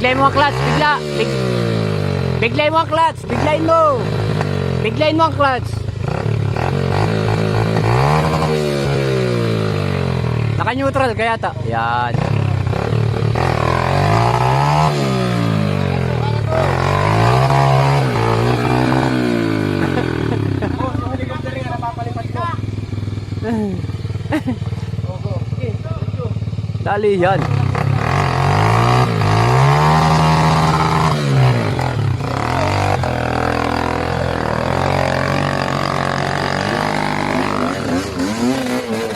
Biglayin mo ang clutch, biglayin mo ang clutch, biglayin mo. Biglayin mo ang clutch. Naka-neutral kaya ta. Yan. Dali yan.